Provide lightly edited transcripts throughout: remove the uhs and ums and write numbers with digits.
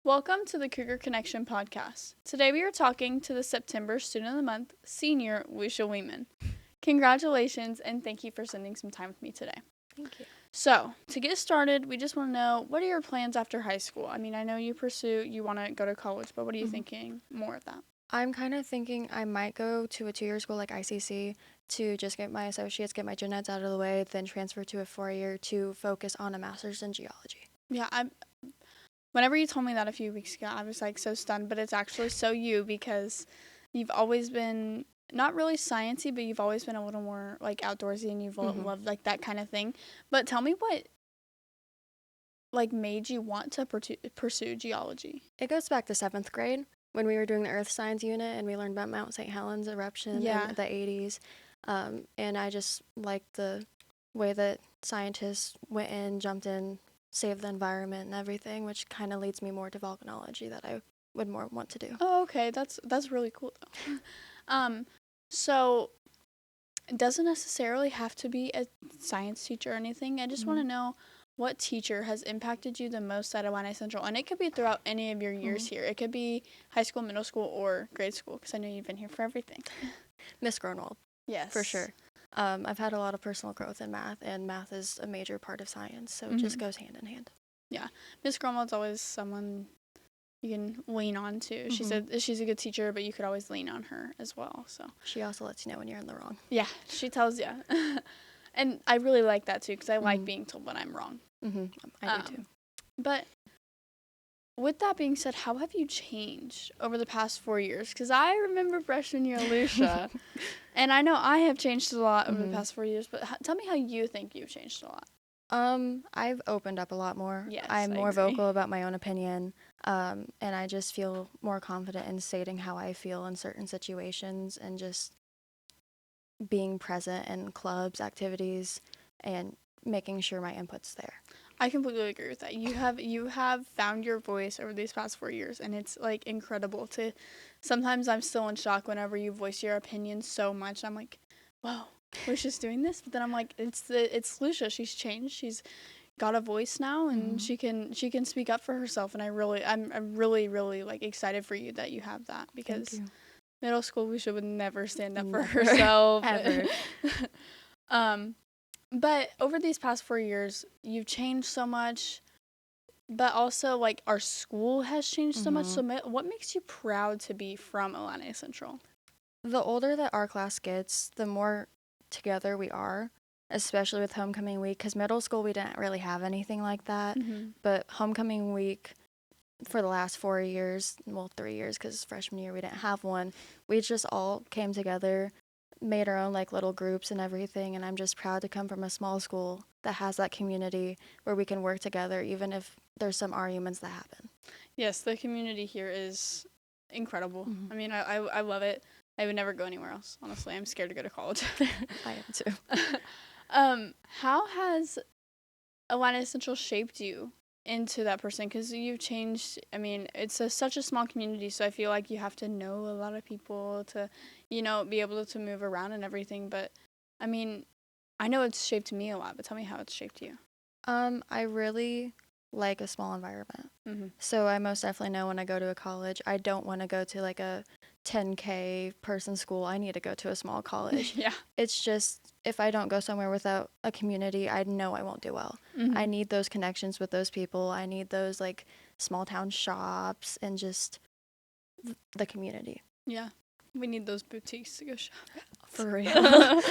Welcome to the Cougar Connection podcast. Today we are talking to the September Student of the Month, senior Lucia Leamon. Congratulations and thank you for spending some time with me today. Thank you. So, to get started, we just want to know, what are your plans after high school? I mean, I know you want to go to college, but what are you thinking more of that? I'm kind of thinking I might go to a 2-year school like ICC to just get my associates, get my gen eds out of the way, then transfer to a 4-year to focus on a master's in geology. Yeah, whenever you told me that a few weeks ago, I was like so stunned, but it's actually so you because you've always been not really sciencey, but you've always been a little more like outdoorsy and you've loved like that kind of thing. But tell me what like made you want to pursue geology? It goes back to 7th grade when we were doing the earth science unit and we learned about Mount St. Helens eruption in the 80s. And I just liked the way that scientists went in, jumped in, saved the environment and everything, which kind of leads me more to volcanology that I would more want to do. Oh, okay. That's really cool though. So it doesn't necessarily have to be a science teacher or anything. I just want to know what teacher has impacted you the most at Awana Central, and it could be throughout any of your years here. It could be high school, middle school, or grade school, because I know you've been here for everything. Miss Gronwald. Yes. For sure. I've had a lot of personal growth in math, and math is a major part of science, so it just goes hand in hand. Yeah. Miss Gronwald's always someone you can lean on to. She's a good teacher, but you could always lean on her as well. So she also lets you know when you're in the wrong. Yeah, she tells you. And I really like that too, because I like being told when I'm wrong. I do too. But with that being said, how have you changed over the past 4 years? Because I remember freshman year Lucia, and I know I have changed a lot over the past 4 years, but tell me how you think you've changed a lot. I've opened up a lot more. Yes, I'm more agree. vocal about my own opinion, and I just feel more confident in stating how I feel in certain situations and just being present in clubs, activities, and making sure my input's there. I completely agree with that. You have found your voice over these past 4 years, and it's like incredible to. Sometimes I'm still in shock whenever you voice your opinion so much. I'm like, whoa, Lucia's doing this, but then I'm like, it's Lucia. She's changed. She's got a voice now, and she can speak up for herself. And I'm really like excited for you that you have that, because middle school Lucia would never stand up for herself ever. But over these past 4 years, you've changed so much, but also, like, our school has changed so much. So what makes you proud to be from Atlanta Central? The older that our class gets, the more together we are, especially with homecoming week, because middle school we didn't really have anything like that. But homecoming week for the last 4 years, well, 3 years, because freshman year we didn't have one, we just all came together, made our own like little groups and everything, and I'm just proud to come from a small school that has that community where we can work together even if there's some arguments that happen. Yes, the community here is incredible. I mean, I love it. I would never go anywhere else, honestly. I'm scared to go to college. I am too. How has Atlanta Central shaped you into that person? Because you've changed. I mean, it's such a small community, so I feel like you have to know a lot of people to, be able to move around and everything. But I mean, I know it's shaped me a lot, but tell me how it's shaped you. I really like a small environment. So I most definitely know when I go to a college, I don't want to go to like a 10K person school. I need to go to a small college. Yeah. It's just, if I don't go somewhere without a community, I know I won't do well. I need those connections with those people. I need those like small town shops and just the community. Yeah. We need those boutiques to go shop at. For real.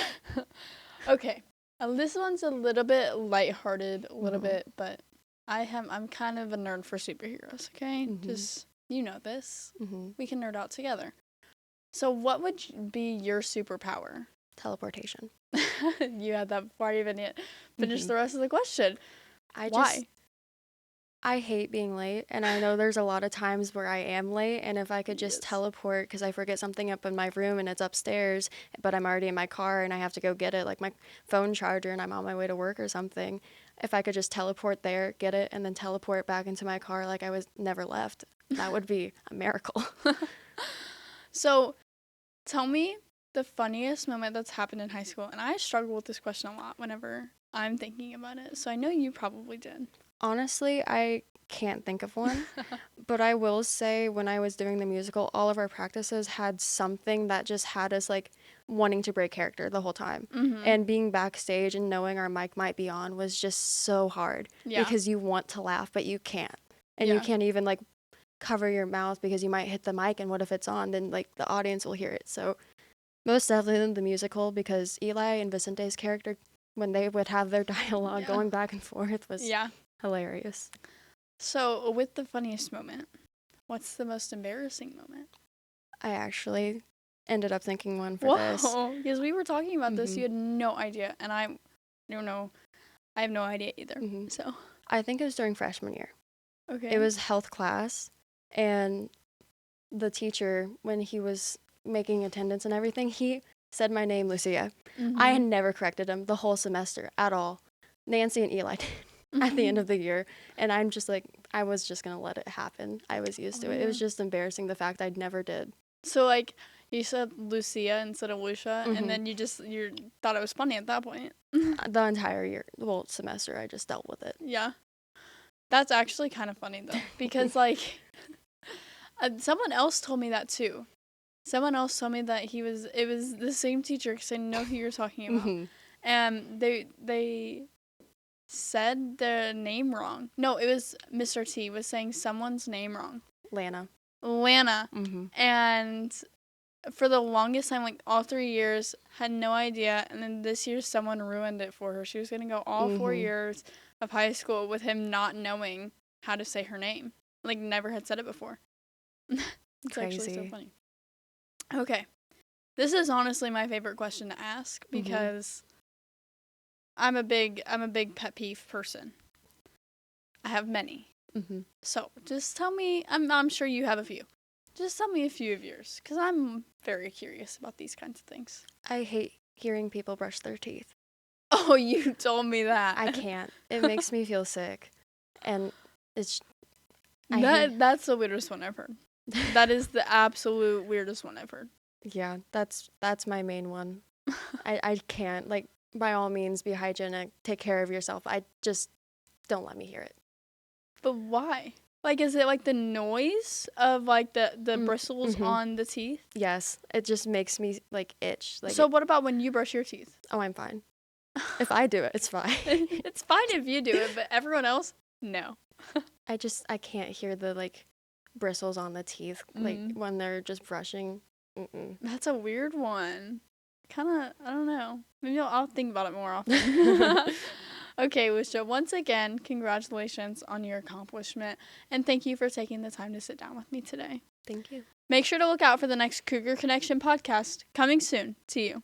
Okay. This one's a little bit lighthearted, a little bit, but I'm kind of a nerd for superheroes, okay? Just, you know this. We can nerd out together. So what would be your superpower? Teleportation. You had that before I even finished the rest of the question. Why? I hate being late, and I know there's a lot of times where I am late, and if I could just teleport, because I forget something up in my room and it's upstairs, but I'm already in my car and I have to go get it, like my phone charger, and I'm on my way to work or something. If I could just teleport there, get it, and then teleport back into my car like I was never left, that would be a miracle. So, tell me the funniest moment that's happened in high school. And I struggle with this question a lot whenever I'm thinking about it. So I know you probably did. Honestly, I can't think of one. But I will say, when I was doing the musical, all of our practices had something that just had us like wanting to break character the whole time. And being backstage and knowing our mic might be on was just so hard because you want to laugh, but you can't. And you can't even like cover your mouth because you might hit the mic, and what if it's on? Then like the audience will hear it. So most definitely the musical, because Eli and Vicente's character, when they would have their dialogue going back and forth, was hilarious. So, with the funniest moment, what's the most embarrassing moment? I actually ended up thinking one for this. Because we were talking about this, you had no idea, and I don't know. I have no idea either. So I think it was during freshman year. Okay. It was health class, and the teacher, when he was making attendance and everything, he said my name, Lucia. I had never corrected him the whole semester at all. Nancy and Eli did at the end of the year, and I'm just like, I was just gonna let it happen. I was used to it. It was just embarrassing, the fact I never did. So like, you said Lucia instead of Lucia, and then you thought it was funny at that point. The entire year, semester, I just dealt with it. Yeah. That's actually kind of funny though, because like someone else told me that too. Someone else told me that it was the same teacher, because I know who you're talking about. And they said the name wrong. No, it was Mr. T was saying someone's name wrong. Lana. And for the longest time, like all 3 years, had no idea. And then this year, someone ruined it for her. She was going to go all 4 years of high school with him not knowing how to say her name. Like, never had said it before. It's Crazy. actually so funny. Okay. This is honestly my favorite question to ask, because I'm a big pet peeve person. I have many. So just tell me, I'm sure you have a few. Just tell me a few of yours, because I'm very curious about these kinds of things. I hate hearing people brush their teeth. Oh, you told me that. I can't. It makes me feel sick. And it's... That's the weirdest one I've heard. That is the absolute weirdest one I've heard. Yeah, that's my main one. I can't. Like, by all means, be hygienic. Take care of yourself. I just... don't let me hear it. But why? Like, is it like the noise of like the bristles on the teeth? Yes, it just makes me like itch. Like, so what about when you brush your teeth? Oh, I'm fine. If I do it, it's fine. It's fine if you do it, but everyone else, no. I can't hear the like bristles on the teeth like when they're just brushing. That's a weird one. Kind of, I don't know. Maybe I'll think about it more often. Okay, Lucia, once again, congratulations on your accomplishment, and thank you for taking the time to sit down with me today. Thank you. Make sure to look out for the next Cougar Connection podcast, coming soon to you.